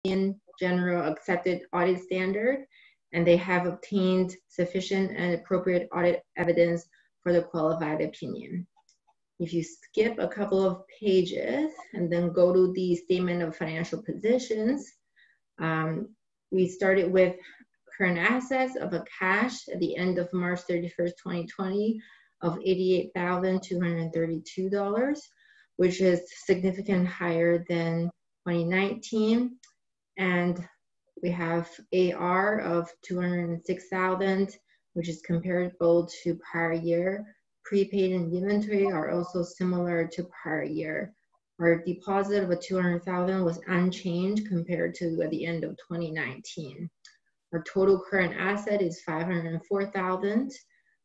in general accepted audit standard, and they have obtained sufficient and appropriate audit evidence for the qualified opinion. If you skip a couple of pages and then go to the statement of financial positions, we started with current assets of a cash at the end of March 31st, 2020 of $88,232, which is significantly higher than 2019. And we have AR of $206,000, which is comparable to prior year. Prepaid and inventory are also similar to prior year. Our deposit of $200,000 was unchanged compared to at the end of 2019. Our total current asset is $504,000.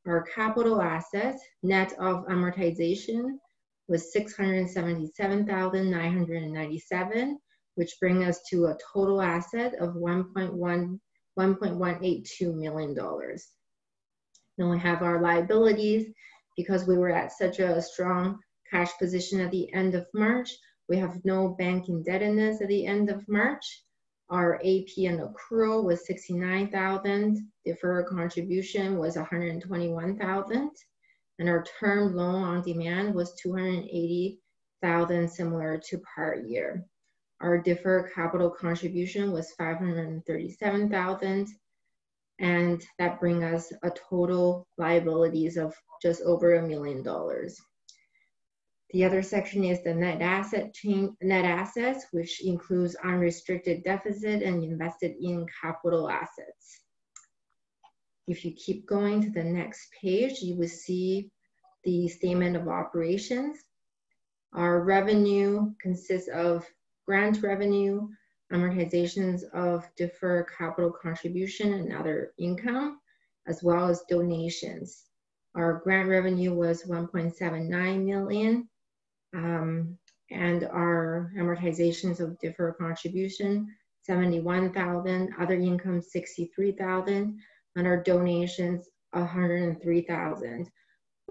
Our capital assets, net of amortization, was $677,997, which brings us to a total asset of $1.182 million. Then we have our liabilities. Because we were at such a strong cash position at the end of March, we have no bank indebtedness at the end of March. Our AP and accrual was $69,000. Deferred contribution was $121,000. And our term loan on demand was $280,000, similar to prior year. Our deferred capital contribution was $537,000. And that brings us a total liabilities of just over $1 million. The other section is the net assets, which includes unrestricted deficit and invested in capital assets. If you keep going to the next page, you will see the statement of operations. Our revenue consists of grant revenue, amortizations of deferred capital contribution and other income, as well as donations. Our grant revenue was $1.79 million, and our amortizations of deferred contribution, $71,000, other income, $63,000, and our donations, $103,000,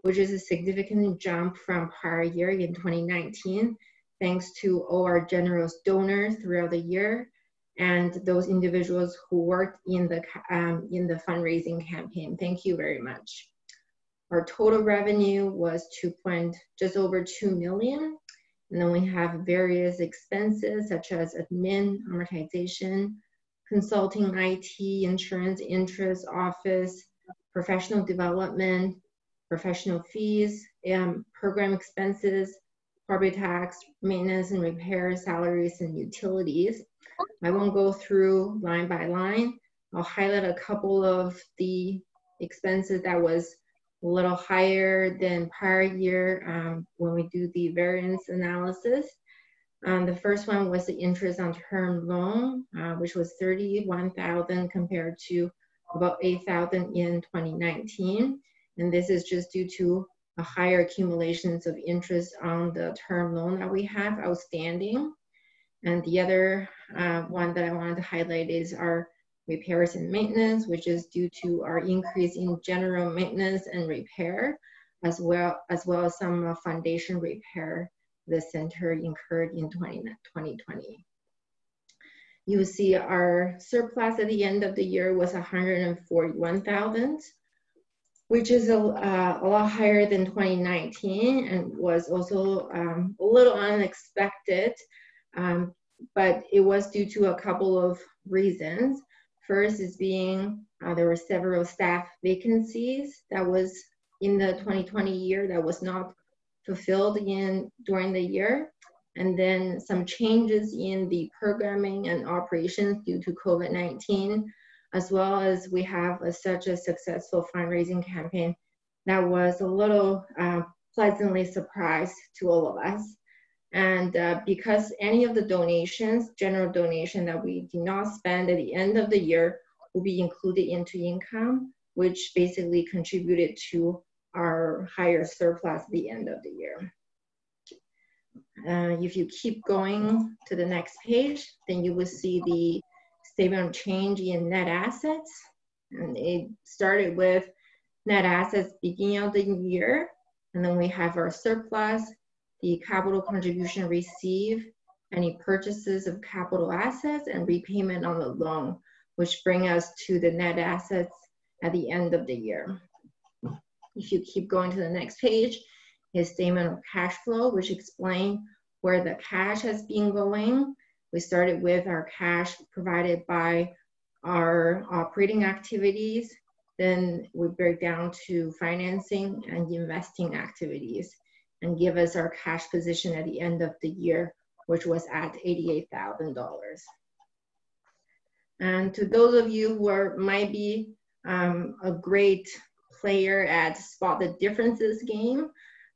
which is a significant jump from prior year in 2019, thanks to all our generous donors throughout the year and those individuals who worked in the fundraising campaign. Thank you very much. Our total revenue was just over $2 million. And then we have various expenses such as admin, amortization, consulting, IT, insurance, interest, office, professional development, professional fees, program expenses, property tax, maintenance and repair, salaries, and utilities. I won't go through line by line. I'll highlight a couple of the expenses that was a little higher than prior year when we do the variance analysis. The first one was the interest on term loan, which was $31,000 compared to about $8,000 in 2019. And this is just due to a higher accumulations of interest on the term loan that we have outstanding. And the other one that I wanted to highlight is our repairs and maintenance, which is due to our increase in general maintenance and repair, as well as some foundation repair the center incurred in 2020. You will see our surplus at the end of the year was $141,000, which is a lot higher than 2019 and was also a little unexpected, but it was due to a couple of reasons. First is being there were several staff vacancies that was in the 2020 year that was not fulfilled during the year, and then some changes in the programming and operations due to COVID-19, as well as we have such a successful fundraising campaign that was a little pleasantly surprised to all of us. And because any of the donations, general donation that we did not spend at the end of the year will be included into income, which basically contributed to our higher surplus at the end of the year. If you keep going to the next page, then you will see the statement of change in net assets. And it started with net assets beginning of the year, and then we have our surplus, the capital contribution received, any purchases of capital assets, and repayment on the loan, which bring us to the net assets at the end of the year. If you keep going to the next page, is statement of cash flow, which explain where the cash has been going. We started with our cash provided by our operating activities. Then we break down to financing and investing activities and give us our cash position at the end of the year, which was at $88,000. And to those of you who might be a great player at spot the differences game,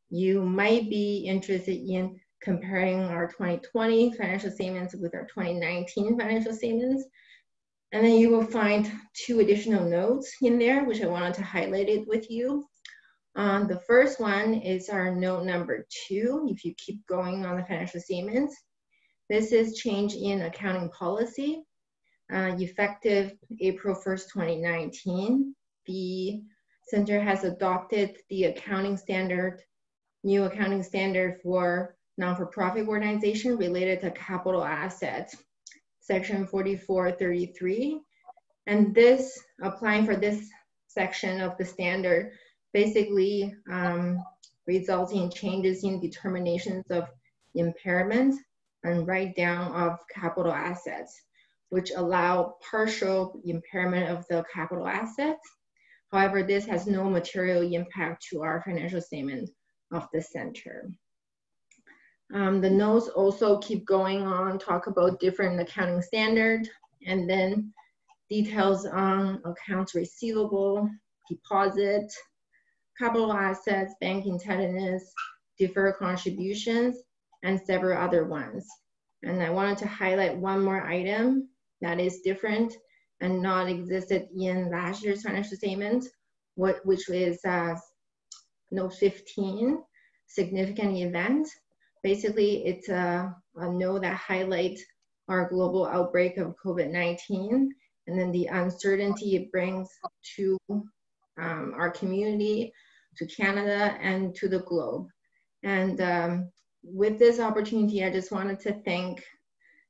you might be interested in comparing our 2020 financial statements with our 2019 financial statements. And then you will find 2 additional notes in there, which I wanted to highlight it with you. The first one is our note number 2. If you keep going on the financial statements, this is change in accounting policy. Effective April 1st, 2019, the center has adopted the accounting standard, new accounting standard for non-for-profit organization related to capital assets, section 4433. And this, applying for this section of the standard, basically results in changes in determinations of impairment and write down of capital assets, which allow partial impairment of the capital assets. However, this has no material impact to our financial statement of the center. The notes also keep going on, talk about different accounting standards, and then details on accounts receivable, deposit, capital assets, bank indebtedness, deferred contributions, and several other ones. And I wanted to highlight one more item that is different and not existed in last year's financial statement, which is note 15, significant event. Basically, it's a note that highlights our global outbreak of COVID-19 and then the uncertainty it brings to our community, to Canada, and to the globe. And with this opportunity, I just wanted to thank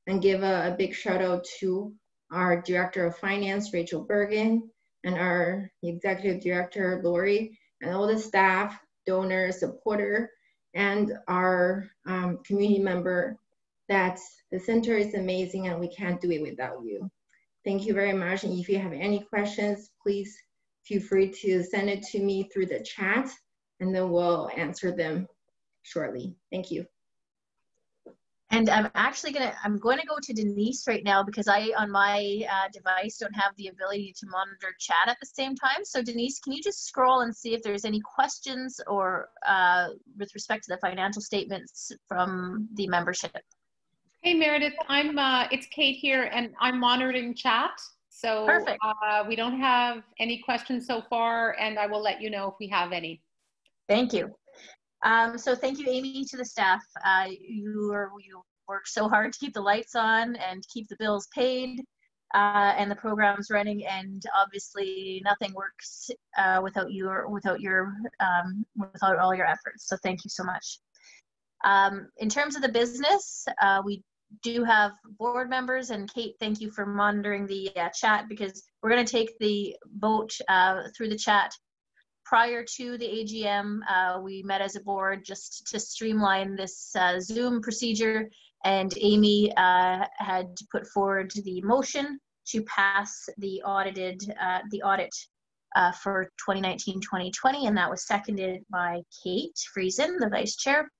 and give a big shout out to our Director of Finance, Rachel Bergen, and our Executive Director, Lori, and all the staff, donors, supporter, and our community member, that the center is amazing and we can't do it without you. Thank you very much. And if you have any questions, please feel free to send it to me through the chat and then we'll answer them shortly. Thank you. And I'm going to go to Denise right now because I, on my device, don't have the ability to monitor chat at the same time. So Denise, can you just scroll and see if there's any questions or with respect to the financial statements from the membership? Hey Meredith, it's Kate here and I'm monitoring chat. So perfect. We don't have any questions so far and I will let you know if we have any. Thank you. So thank you, Amy, to the staff. You work so hard to keep the lights on and keep the bills paid and the programs running. And obviously, nothing works without all your efforts. So thank you so much. In terms of the business, we do have board members, and Kate, thank you for monitoring the chat because we're going to take the vote through the chat. Prior to the AGM, we met as a board just to streamline this Zoom procedure, and Amy had put forward the motion to pass the audit for 2019-2020, and that was seconded by Kate Friesen, the vice chair.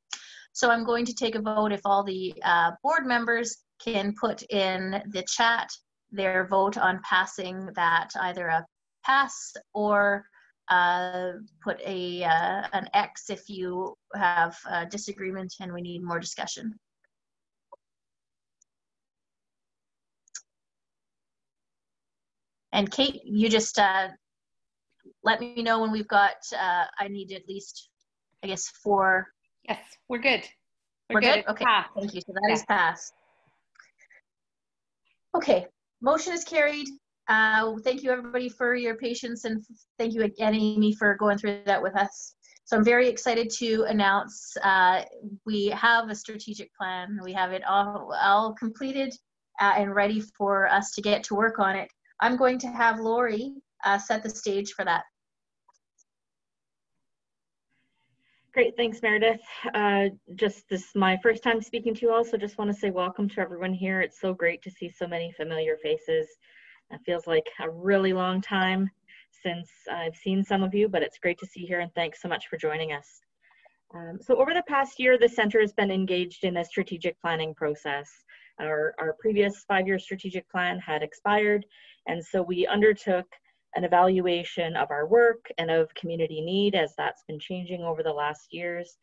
So I'm going to take a vote if all the board members can put in the chat their vote on passing that, either a pass or put an X if you have a disagreement and we need more discussion. And Kate, you just let me know when we've got, I need at least, I guess, 4. Yes, we're good. We're good? Okay, thank you. So that is passed. Okay, motion is carried. Thank you everybody for your patience, and thank you again, Amy, for going through that with us. So I'm very excited to announce we have a strategic plan. We have it all completed and ready for us to get to work on it. I'm going to have Lori set the stage for that. Great, thanks Meredith. This is my first time speaking to you all, so just want to say welcome to everyone here. It's so great to see so many familiar faces. It feels like a really long time since I've seen some of you, but it's great to see you here, and thanks so much for joining us. So over the past year, the center has been engaged in a strategic planning process. Our previous 5-year strategic plan had expired, and so we undertook an evaluation of our work and of community need, as that's been changing over the last years.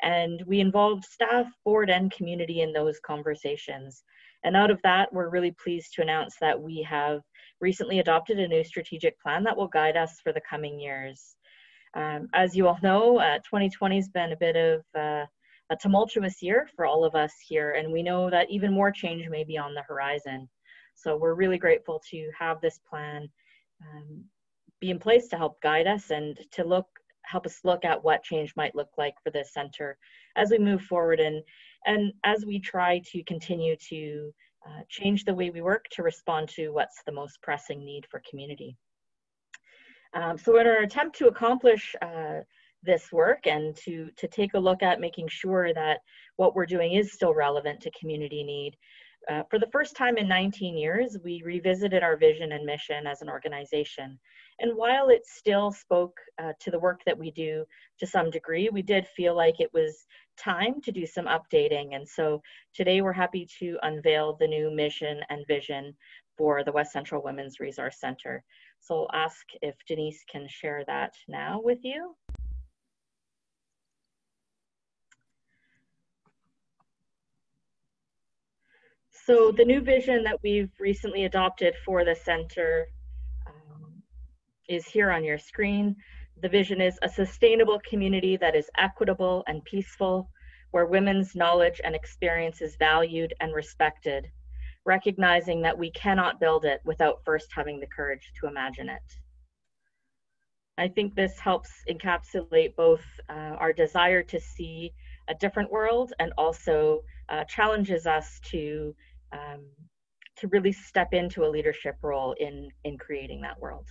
And we involved staff, board, and community in those conversations. And out of that, we're really pleased to announce that we have recently adopted a new strategic plan that will guide us for the coming years. As you all know, 2020 has been a bit of a tumultuous year for all of us here, and we know that even more change may be on the horizon. So we're really grateful to have this plan be in place to help guide us and to help us look at what change might look like for this center as we move forward and as we try to continue to change the way we work to respond to what's the most pressing need for community. So in our attempt to accomplish this work and to take a look at making sure that what we're doing is still relevant to community need, for the first time in 19 years, we revisited our vision and mission as an organization. And while it still spoke to the work that we do to some degree, we did feel like it was time to do some updating. And so today we're happy to unveil the new mission and vision for the West Central Women's Resource Center. So I'll ask if Denise can share that now with you. So the new vision that we've recently adopted for the center is here on your screen. The vision is a sustainable community that is equitable and peaceful, where women's knowledge and experience is valued and respected, recognizing that we cannot build it without first having the courage to imagine it. I think this helps encapsulate both our desire to see a different world and also challenges us to really step into a leadership role in creating that world.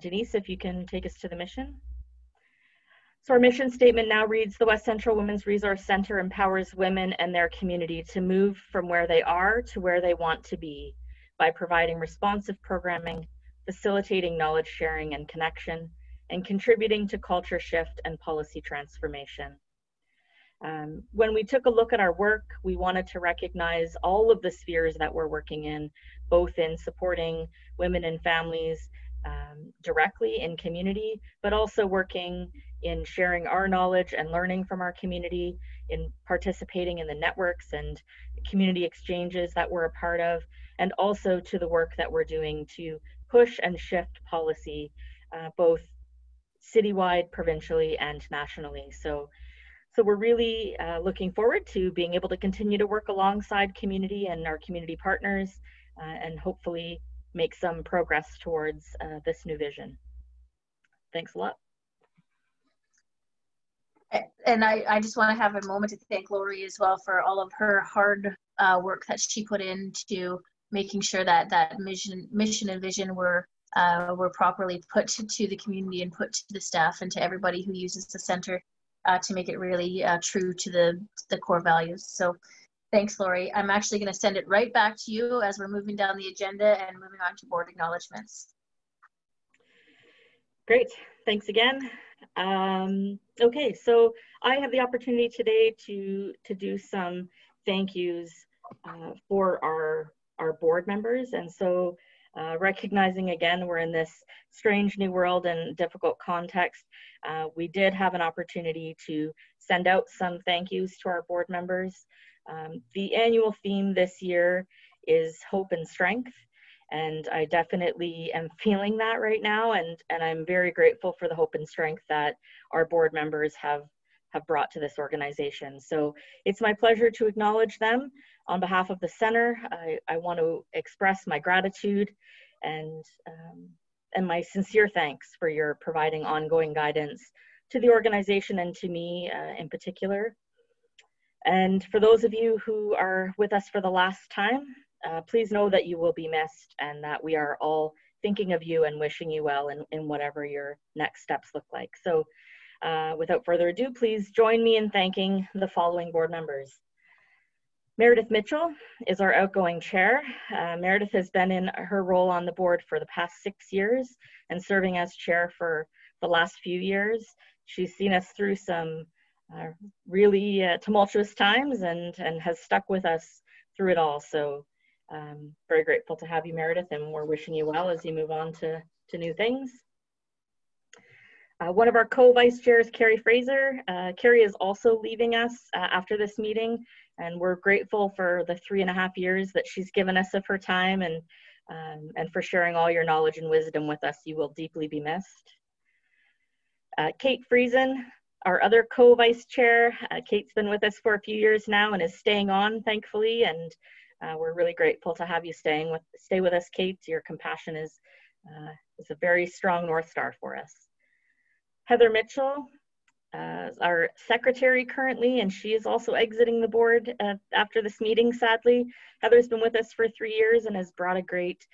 Denise, if you can take us to the mission. So our mission statement now reads, the West Central Women's Resource Center empowers women and their community to move from where they are to where they want to be by providing responsive programming, facilitating knowledge sharing and connection, and contributing to culture shift and policy transformation. When we took a look at our work, we wanted to recognize all of the spheres that we're working in, both in supporting women and families directly in community, but also working in sharing our knowledge and learning from our community, in participating in the networks and community exchanges that we're a part of, and also to the work that we're doing to push and shift policy, both citywide, provincially, and nationally. So we're really looking forward to being able to continue to work alongside community and our community partners and hopefully make some progress towards this new vision. Thanks a lot. And I just want to have a moment to thank Lori as well for all of her hard work that she put into making sure that that mission and vision were properly put to the community and put to the staff and to everybody who uses the center to make it really true to the core values. So thanks, Lori. I'm actually going to send it right back to you as we're moving down the agenda and moving on to board acknowledgements. Great, thanks again. Okay, so I have the opportunity today to do some thank yous for our board members. And so recognizing again, we're in this strange new world and difficult context, we did have an opportunity to send out some thank yous to our board members. The annual theme this year is hope and strength. And I definitely am feeling that right now. And I'm very grateful for the hope and strength that our board members have brought to this organization. So it's my pleasure to acknowledge them. On behalf of the center, I want to express my gratitude and my sincere thanks for your providing ongoing guidance, to the organization and to me in particular. And for those of you who are with us for the last time, please know that you will be missed and that we are all thinking of you and wishing you well in whatever your next steps look like. So without further ado, please join me in thanking the following board members. Meredith Mitchell is our outgoing chair. Meredith has been in her role on the board for the past 6 years and serving as chair for the last few years. She's seen us through some really tumultuous times and has stuck with us through it all. So very grateful to have you, Meredith, and we're wishing you well as you move on to new things. One of our co-vice chairs, Carrie Fraser. Carrie is also leaving us after this meeting, and we're grateful for the 3.5 years that she's given us of her time and for sharing all your knowledge and wisdom with us. You will deeply be missed. Kate Friesen, our other co-vice chair. Kate's been with us for a few years now and is staying on, thankfully, and we're really grateful to have you stay with us, Kate. Your compassion is a very strong North Star for us. Heather Mitchell is our secretary currently, and she is also exiting the board after this meeting, sadly. Heather's been with us for 3 years and has brought a great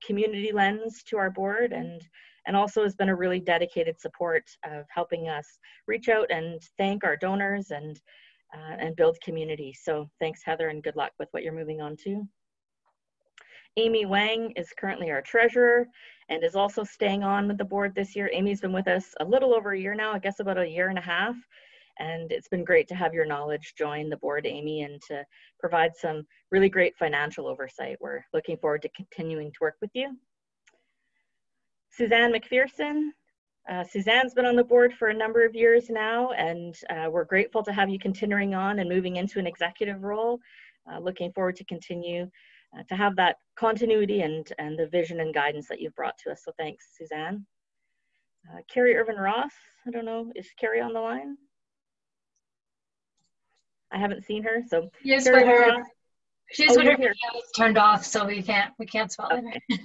community lens to our board and also has been a really dedicated support of helping us reach out and thank our donors and build community. So thanks, Heather, and good luck with what you're moving on to. Amy Wang is currently our treasurer and is also staying on with the board this year. Amy's been with us a little over a year now, I guess about 1.5 years. And it's been great to have your knowledge join the board, Amy, and to provide some really great financial oversight. We're looking forward to continuing to work with you. Suzanne McPherson. Suzanne's been on the board for a number of years now, and we're grateful to have you continuing on and moving into an executive role. Looking forward to continue to have that continuity and the vision and guidance that you've brought to us. So thanks, Suzanne. Carrie Irvin Ross, I don't know, is Carrie on the line? I haven't seen her, so. Yes, Carrie but Ross. She's with her camera turned off, so we can't spell it.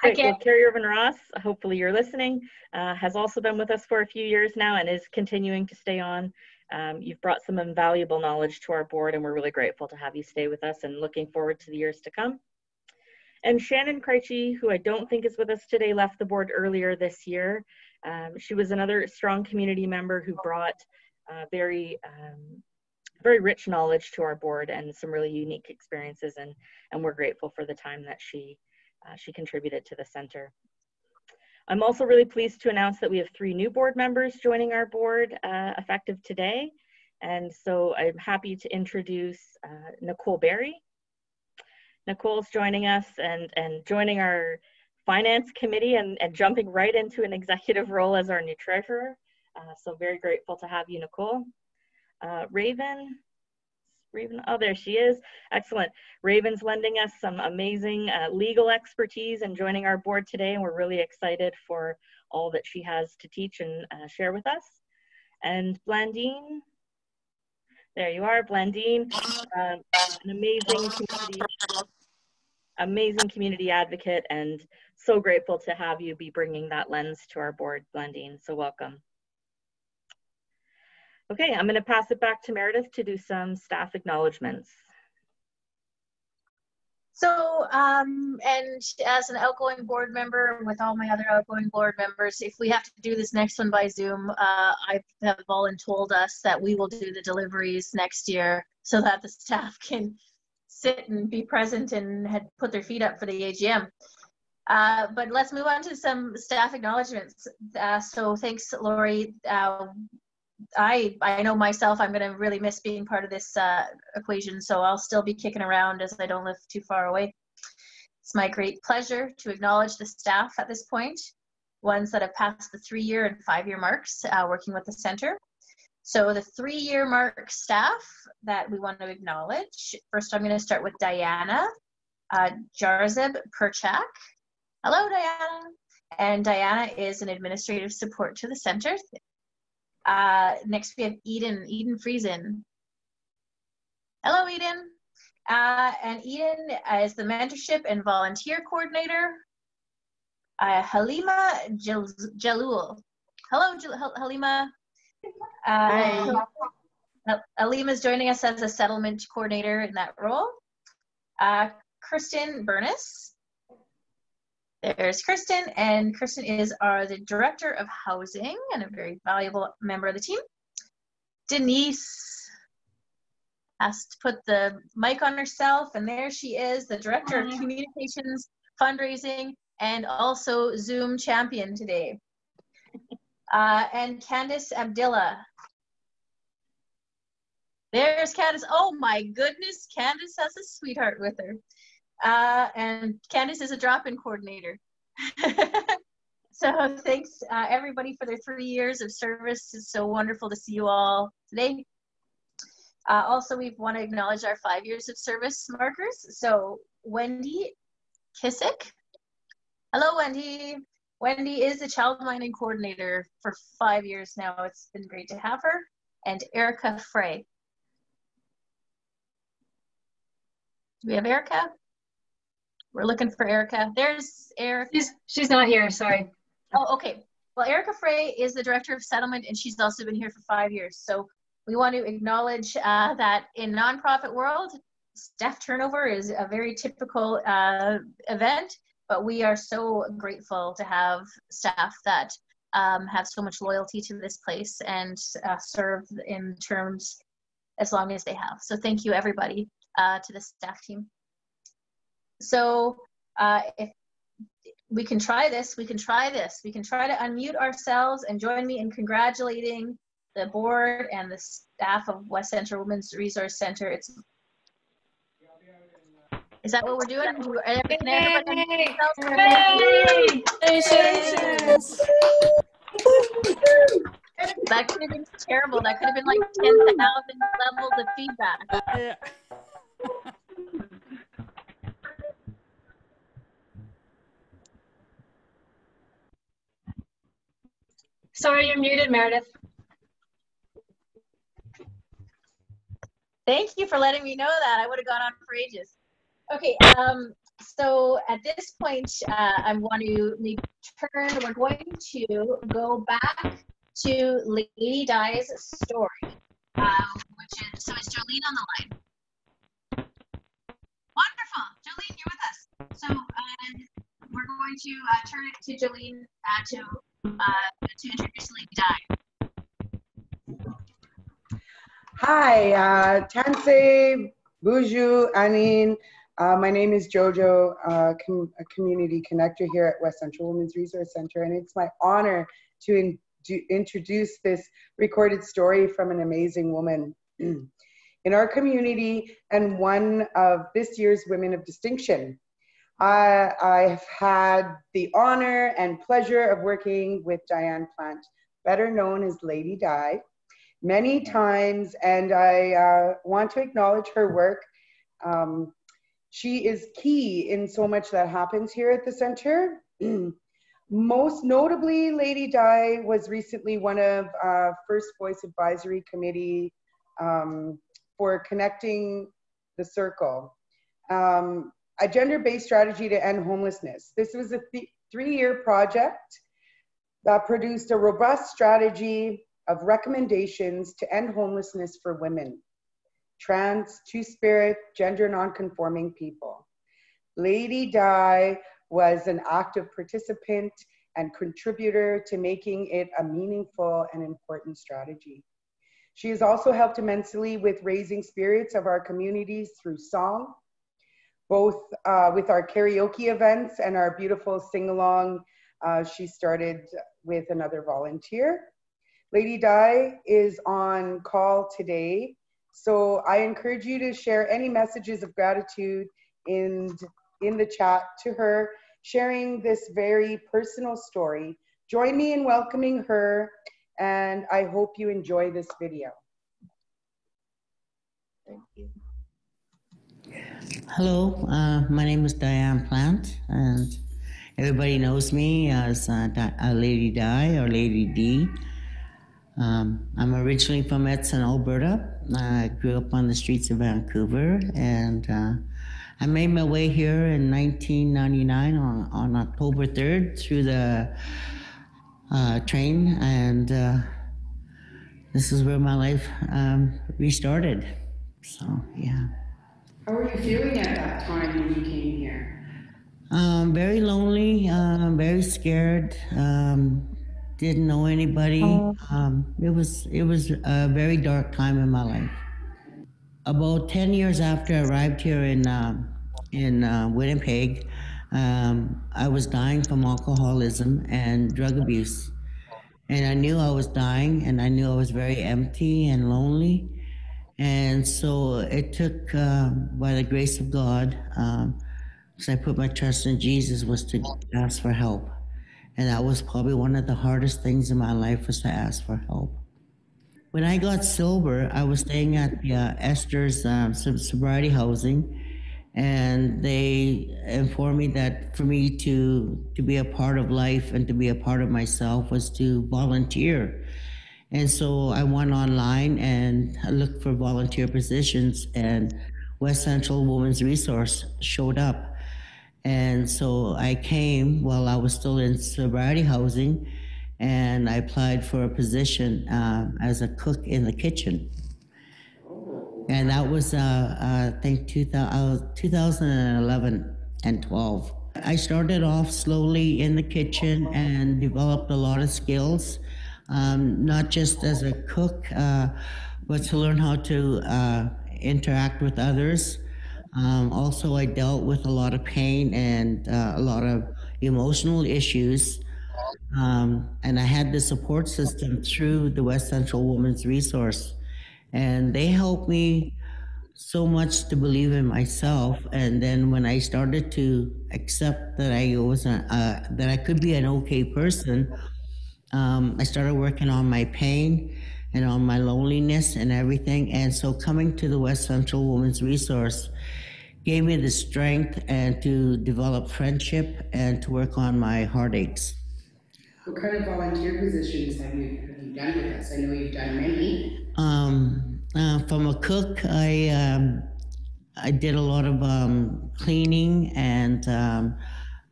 Great. Well, Carrie Irvin Ross, hopefully you're listening, has also been with us for a few years now and is continuing to stay on. You've brought some invaluable knowledge to our board, and we're really grateful to have you stay with us and looking forward to the years to come. And Shannon Krejci, who I don't think is with us today, left the board earlier this year. She was another strong community member who brought very rich knowledge to our board and some really unique experiences, and we're grateful for the time that she contributed to the center. I'm also really pleased to announce that we have 3 new board members joining our board effective today. And so I'm happy to introduce Nicole Berry. Nicole's joining us and joining our finance committee and jumping right into an executive role as our new treasurer. So very grateful to have you, Nicole. Raven, oh, there she is. Excellent. Raven's lending us some amazing legal expertise and joining our board today, and we're really excited for all that she has to teach and share with us. And Blandine, there you are, Blandine, an amazing community advocate, and so grateful to have you be bringing that lens to our board, Blandine, so welcome. Okay, I'm going to pass it back to Meredith to do some staff acknowledgements. So, and as an outgoing board member with all my other outgoing board members, if we have to do this next one by Zoom, I have voluntold us that we will do the deliveries next year so that the staff can sit and be present and put their feet up for the AGM. But let's move on to some staff acknowledgements. So thanks, Lori. I know myself, I'm going to really miss being part of this equation, so I'll still be kicking around as I don't live too far away. It's my great pleasure to acknowledge the staff at this point, ones that have passed the 3-year and 5-year marks working with the center. So the 3-year mark staff that we want to acknowledge. First, I'm going to start with Diana Jarzeb Perchak. Hello, Diana. And Diana is an administrative support to the center. Next we have Eden Friesen. Hello, Eden. And Eden is the mentorship and volunteer coordinator. Halima Jalul. Hello, Halima. Hi. Alima is joining us as a settlement coordinator in that role. Kristen Burness. There's Kristen, and Kristen is the Director of Housing and a very valuable member of the team. Denise has to put the mic on herself, and there she is, the Director of Communications, Fundraising, and also Zoom champion today. And Candice Abdillah. There's Candice. Oh my goodness, Candice has a sweetheart with her. And Candice is a drop-in coordinator. So thanks everybody for their 3 years of service. It's so wonderful to see you all today. Also, we want to acknowledge our 5 years of service markers. So Wendy Kissick. Hello, Wendy. Wendy is the child mining coordinator for 5 years now. It's been great to have her. And Erica Frey. Do we have Erica? We're looking for Erica. There's Erica. She's not here, sorry. Oh, okay. Well, Erica Frey is the Director of Settlement, and she's also been here for 5 years. So we want to acknowledge that in nonprofit world, staff turnover is a very typical event, but we are so grateful to have staff that have so much loyalty to this place and serve in terms as long as they have. So thank you, everybody, to the staff team. So if we can try this, we can try to unmute ourselves and join me in congratulating the board and the staff of West Central Women's Resource Center. Is that what we're doing? Can everybody That could have been terrible. That could have been like 10,000 levels of feedback. Yeah. Sorry, you're muted, Meredith. Thank you for letting me know that. I would have gone on for ages. Okay, so at this point, I want to we're going to go back to Lady Di's story, so is Jolene on the line? Wonderful, Jolene, you're with us. So we're going to turn it to Jolene to introduce Lady Di. Hi, Tansei, Buju, Anin. My name is Jojo, a community connector here at West Central Women's Resource Center, and it's my honor to introduce this recorded story from an amazing woman in our community and one of this year's Women of Distinction. I've had the honor and pleasure of working with Diane Plant, better known as Lady Di, many times, and I want to acknowledge her work. She is key in so much that happens here at the center. Most notably, Lady Di was recently one of First Voice Advisory Committee for Connecting the Circle, a gender-based strategy to end homelessness. This was a 3-year project that produced a robust strategy of recommendations to end homelessness for women, trans, two-spirit, gender non-conforming people. Lady Di was an active participant and contributor to making it a meaningful and important strategy. She has also helped immensely with raising spirits of our communities through song, both with our karaoke events and our beautiful sing-along she started with another volunteer. Lady Di is on call today, so I encourage you to share any messages of gratitude in the chat to her, sharing this very personal story. Join me in welcoming her, and I hope you enjoy this video. Thank you. Hello, my name is Diane Plant, and everybody knows me as Lady Di or Lady D. I'm originally from Edson, Alberta. I grew up on the streets of Vancouver, and I made my way here in 1999 on October 3rd through the train, and this is where my life restarted. So, yeah. How were you feeling at that time when you came here? Very lonely, very scared. Didn't know anybody. It was a very dark time in my life. About 10 years after I arrived here in Winnipeg, I was dying from alcoholism and drug abuse. And I knew I was dying, and I knew I was very empty and lonely. And so it took, by the grace of God, because I put my trust in Jesus, was to ask for help. And that was probably one of the hardest things in my life, was to ask for help. When I got sober, I was staying at Esther's sobriety housing, and they informed me that for me to be a part of life and to be a part of myself was to volunteer. And so I went online and I looked for volunteer positions, and West Central Women's Resource showed up. And so I came while I was still in sobriety housing, and I applied for a position as a cook in the kitchen. And that was, I think, 2011 and 12. I started off slowly in the kitchen and developed a lot of skills, not just as a cook, but to learn how to interact with others. Also, I dealt with a lot of pain and a lot of emotional issues. And I had the support system through the West Central Women's Resource. And they helped me so much to believe in myself. And then when I started to accept that that I could be an okay person, I started working on my pain and on my loneliness and everything. And so coming to the West Central Women's Resource gave me the strength and to develop friendship and to work on my heartaches. What kind of volunteer positions have you done with us? I know you've done many. From a cook, I did a lot of cleaning and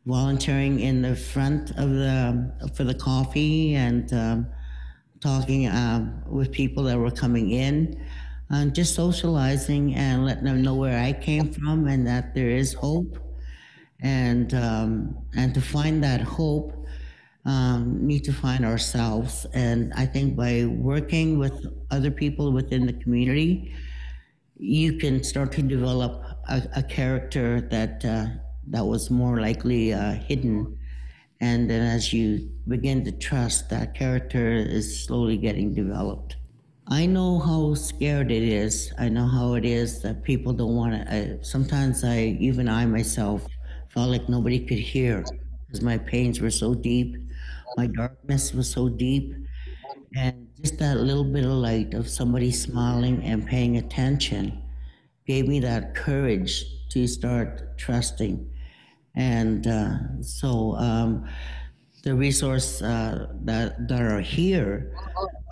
volunteering in the front of for the coffee and talking with people that were coming in, just socializing and letting them know where I came from and that there is hope, and to find that hope, need to find ourselves. And I think by working with other people within the community, you can start to develop a character that was more likely hidden. And then as you begin to trust, that character is slowly getting developed. I know how scared it is. I know how it is that people don't want to. Sometimes even I myself, felt like nobody could hear because my pains were so deep, my darkness was so deep, and just that little bit of light of somebody smiling and paying attention gave me that courage to start trusting. And so the resource that are here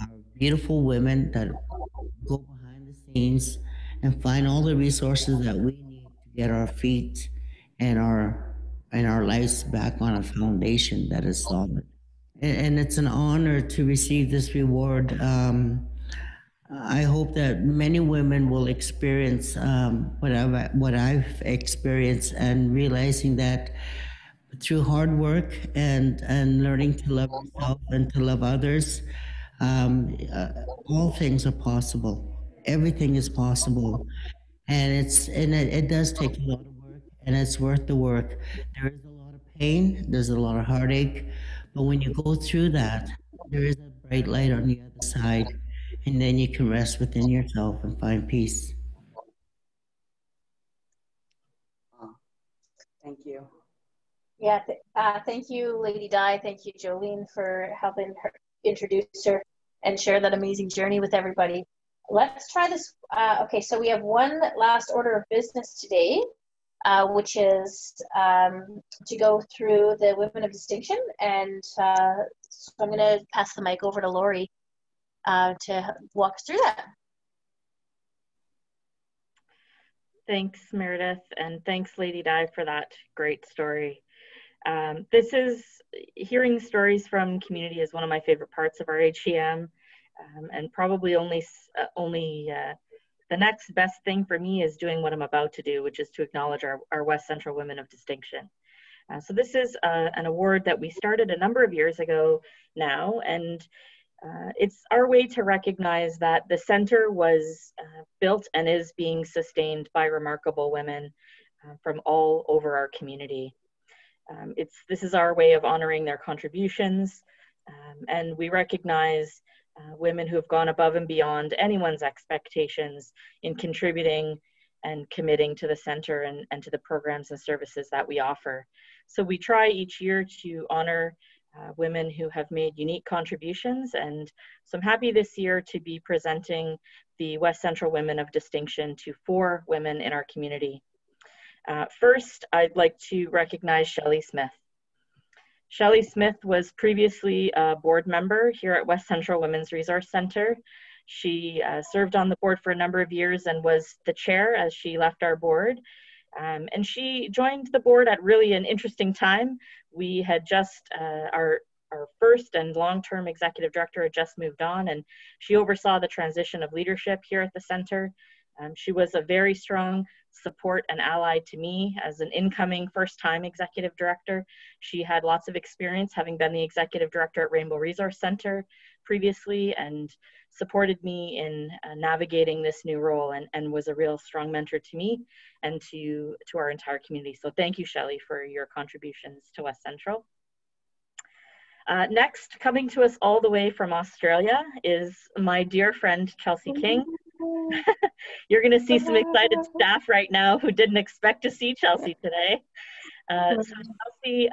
are beautiful women that go behind the scenes and find all the resources that we need to get our feet and our lives back on a foundation that is solid. And it's an honor to receive this reward. I hope that many women will experience what I've experienced, and realizing that through hard work and learning to love yourself and to love others, all things are possible. Everything is possible, and it does take a lot of work, and it's worth the work. There is a lot of pain, there's a lot of heartache, but when you go through that, there is a bright light on the other side, and then you can rest within yourself and find peace. Thank you. Yeah, thank you, Lady Di. Thank you, Jolene, for helping her introduce her and share that amazing journey with everybody. Let's try this. Okay, so we have one last order of business today, which is to go through the Women of Distinction. And so I'm going to pass the mic over to Lori to walk us through that. Thanks, Meredith, and thanks, Lady Di, for that great story. Hearing stories from community is one of my favorite parts of our AGM. And probably only the next best thing for me is doing what I'm about to do, which is to acknowledge our West Central Women of Distinction. So this is an award that we started a number of years ago now, and it's our way to recognize that the center was built and is being sustained by remarkable women from all over our community. This is our way of honoring their contributions, and we recognize women who have gone above and beyond anyone's expectations in contributing and committing to the center and to the programs and services that we offer. So we try each year to honor women who have made unique contributions, and so I'm happy this year to be presenting the West Central Women of Distinction to 4 women in our community. First, I'd like to recognize Shelley Smith. Shelley Smith was previously a board member here at West Central Women's Resource Center. She served on the board for a number of years and was the chair as she left our board. And she joined the board at really an interesting time. We had just, our first and long-term executive director had just moved on, and she oversaw the transition of leadership here at the center. She was a very strong support and ally to me as an incoming first-time executive director. She had lots of experience having been the executive director at Rainbow Resource Center previously, and supported me in navigating this new role, and was a real strong mentor to me and to our entire community. So thank you, Shelley, for your contributions to West Central. Next, coming to us all the way from Australia is my dear friend, Chelsea King. You're going to see some excited staff right now who didn't expect to see Chelsea today. So Chelsea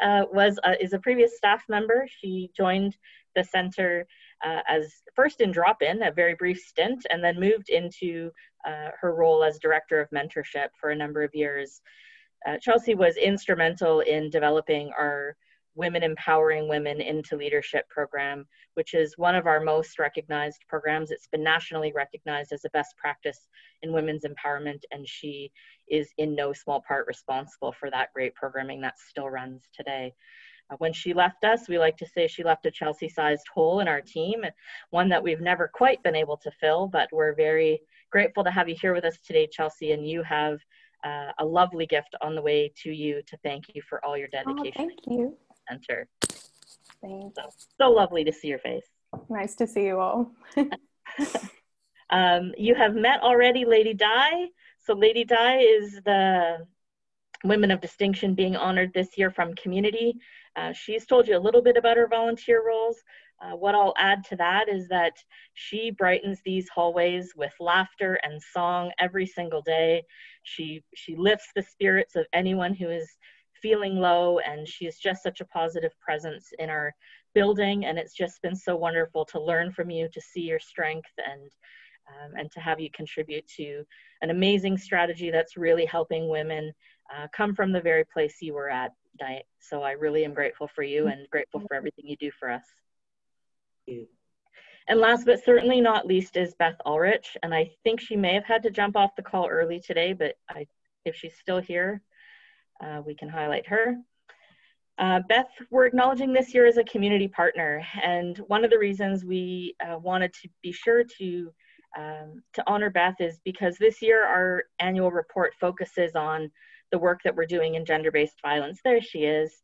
is a previous staff member. She joined the center as first in drop-in, a very brief stint, and then moved into her role as director of mentorship for a number of years. Chelsea was instrumental in developing our Women Empowering Women into Leadership program, which is one of our most recognized programs. It's been nationally recognized as a best practice in women's empowerment, and she is in no small part responsible for that great programming that still runs today. When she left us, we like to say she left a Chelsea-sized hole in our team, one that we've never quite been able to fill, but we're very grateful to have you here with us today, Chelsea, and you have a lovely gift on the way to you to thank you for all your dedication. Oh, thank you. Center. Thanks. So lovely to see your face. Nice to see you all. You have met already Lady Di. So Lady Di is the Women of Distinction being honored this year from community. She's told you a little bit about her volunteer roles. What I'll add to that is that she brightens these hallways with laughter and song every single day. She lifts the spirits of anyone who is feeling low, and she is just such a positive presence in our building, and it's just been so wonderful to learn from you, to see your strength, and to have you contribute to an amazing strategy that's really helping women come from the very place you were at, Di. So I really am grateful for you and grateful for everything you do for us. And last but certainly not least is Beth Ulrich, and I think she may have had to jump off the call early today, but if she's still here, we can highlight her. Beth, we're acknowledging this year as a community partner, and one of the reasons we wanted to be sure to honor Beth is because this year our annual report focuses on the work that we're doing in gender-based violence. There she is.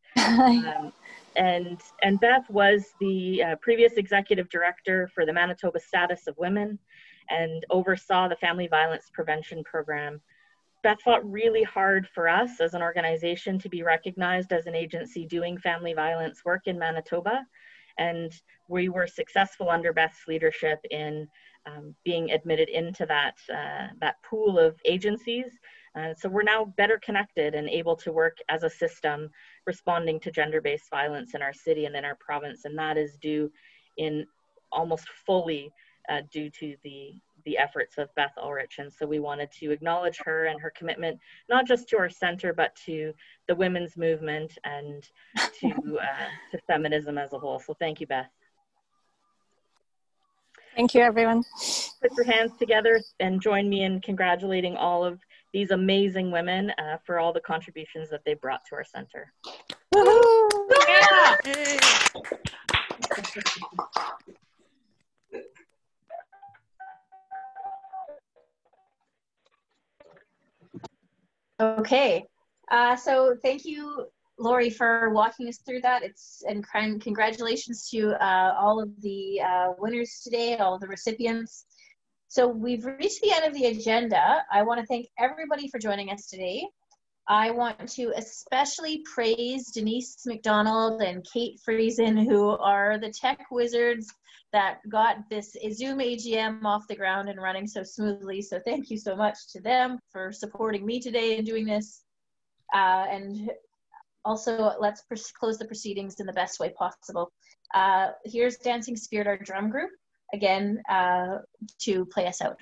And Beth was the previous executive director for the Manitoba Status of Women and oversaw the Family Violence Prevention Program. Beth fought really hard for us as an organization to be recognized as an agency doing family violence work in Manitoba. And we were successful under Beth's leadership in being admitted into that pool of agencies. So we're now better connected and able to work as a system responding to gender-based violence in our city and in our province. And that is due in almost fully due to the efforts of Beth Ulrich. And so we wanted to acknowledge her and her commitment, not just to our center, but to the women's movement and to feminism as a whole. So thank you, Beth. Thank you, everyone. Put your hands together and join me in congratulating all of these amazing women for all the contributions that they brought to our center. Woohoo! Yeah. Okay, so thank you, Lori, for walking us through that. And congratulations to all of the winners today, all of the recipients. So we've reached the end of the agenda. I want to thank everybody for joining us today. I want to especially praise Denise McDonald and Kate Friesen, who are the tech wizards that got this Zoom AGM off the ground and running so smoothly. So thank you so much to them for supporting me today in doing this. And also, let's close the proceedings in the best way possible. Here's Dancing Spirit, our drum group, again, to play us out.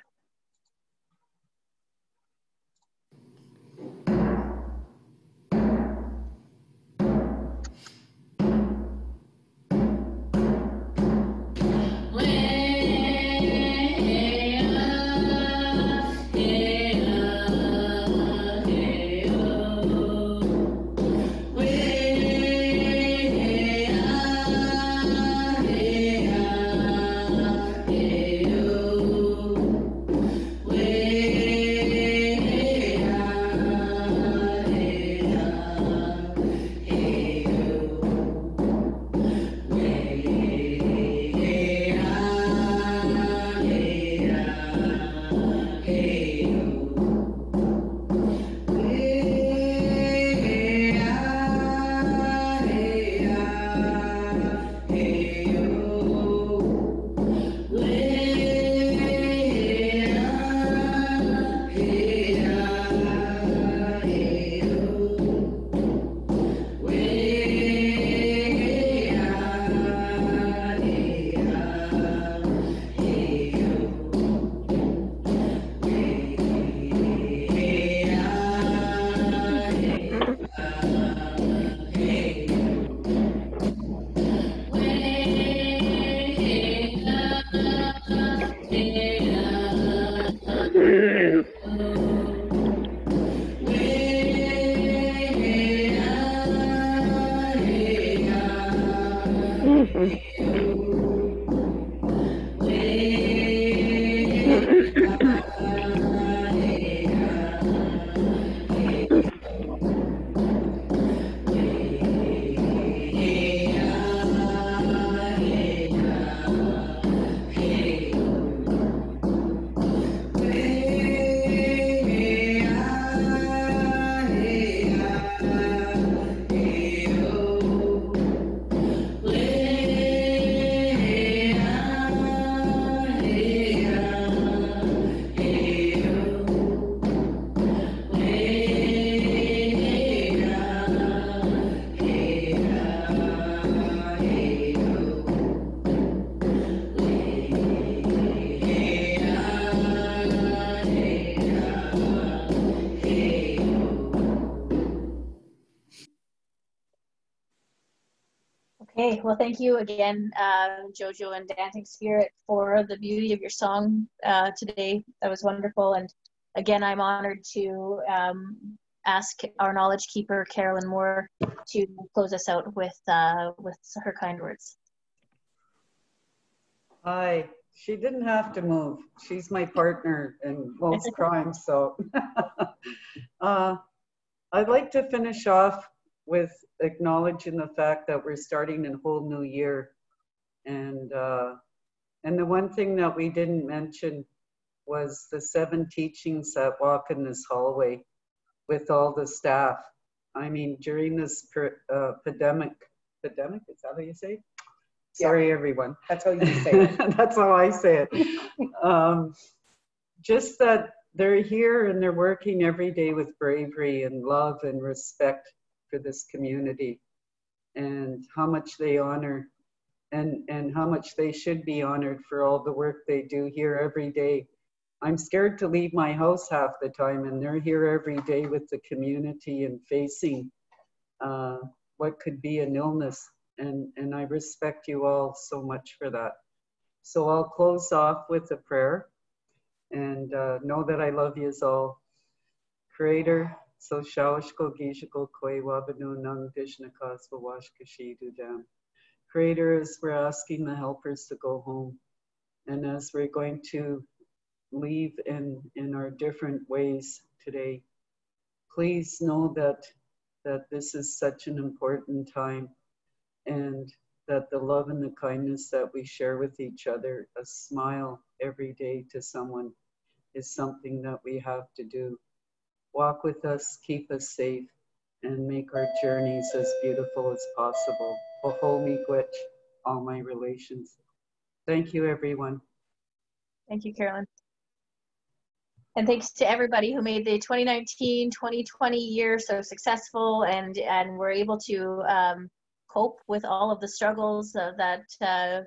Okay, well, thank you again, Jojo and Dancing Spirit, for the beauty of your song today. That was wonderful. And again, I'm honored to ask our knowledge keeper, Carolyn Moore, to close us out with her kind words. Hi, she didn't have to move. She's my partner in most crimes, so. I'd like to finish off with acknowledging the fact that we're starting a whole new year. And the one thing that we didn't mention was the 7 teachings that walk in this hallway with all the staff. I mean, during this pandemic, is that how you say it? Sorry, yeah. Everyone. That's how you say it. That's how I say it. Just that they're here and they're working every day with bravery and love and respect for this community, and how much they honor and how much they should be honored for all the work they do here every day. I'm scared to leave my house half the time, and they're here every day with the community and facing what could be an illness. And I respect you all so much for that. So I'll close off with a prayer, and know that I love you all. Creator, so shawashko gishiko kwe wabanu nung dishnakas wawashkashi dudam. Creator, as we're asking the helpers to go home, and as we're going to leave in our different ways today, please know that this is such an important time, and that the love and the kindness that we share with each other, a smile every day to someone, is something that we have to do. Walk with us, keep us safe, and make our journeys as beautiful as possible. Poho miigwech, all my relations. Thank you, everyone. Thank you, Carolyn. And thanks to everybody who made the 2019-2020 year so successful and were able to cope with all of the struggles that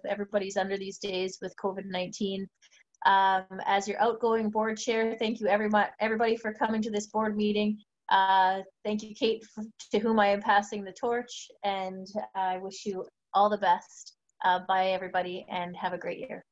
everybody's under these days with COVID-19. As your outgoing board chair, thank you everybody for coming to this board meeting. Thank you, Kate, to whom I am passing the torch, and I wish you all the best. Bye, everybody, and have a great year.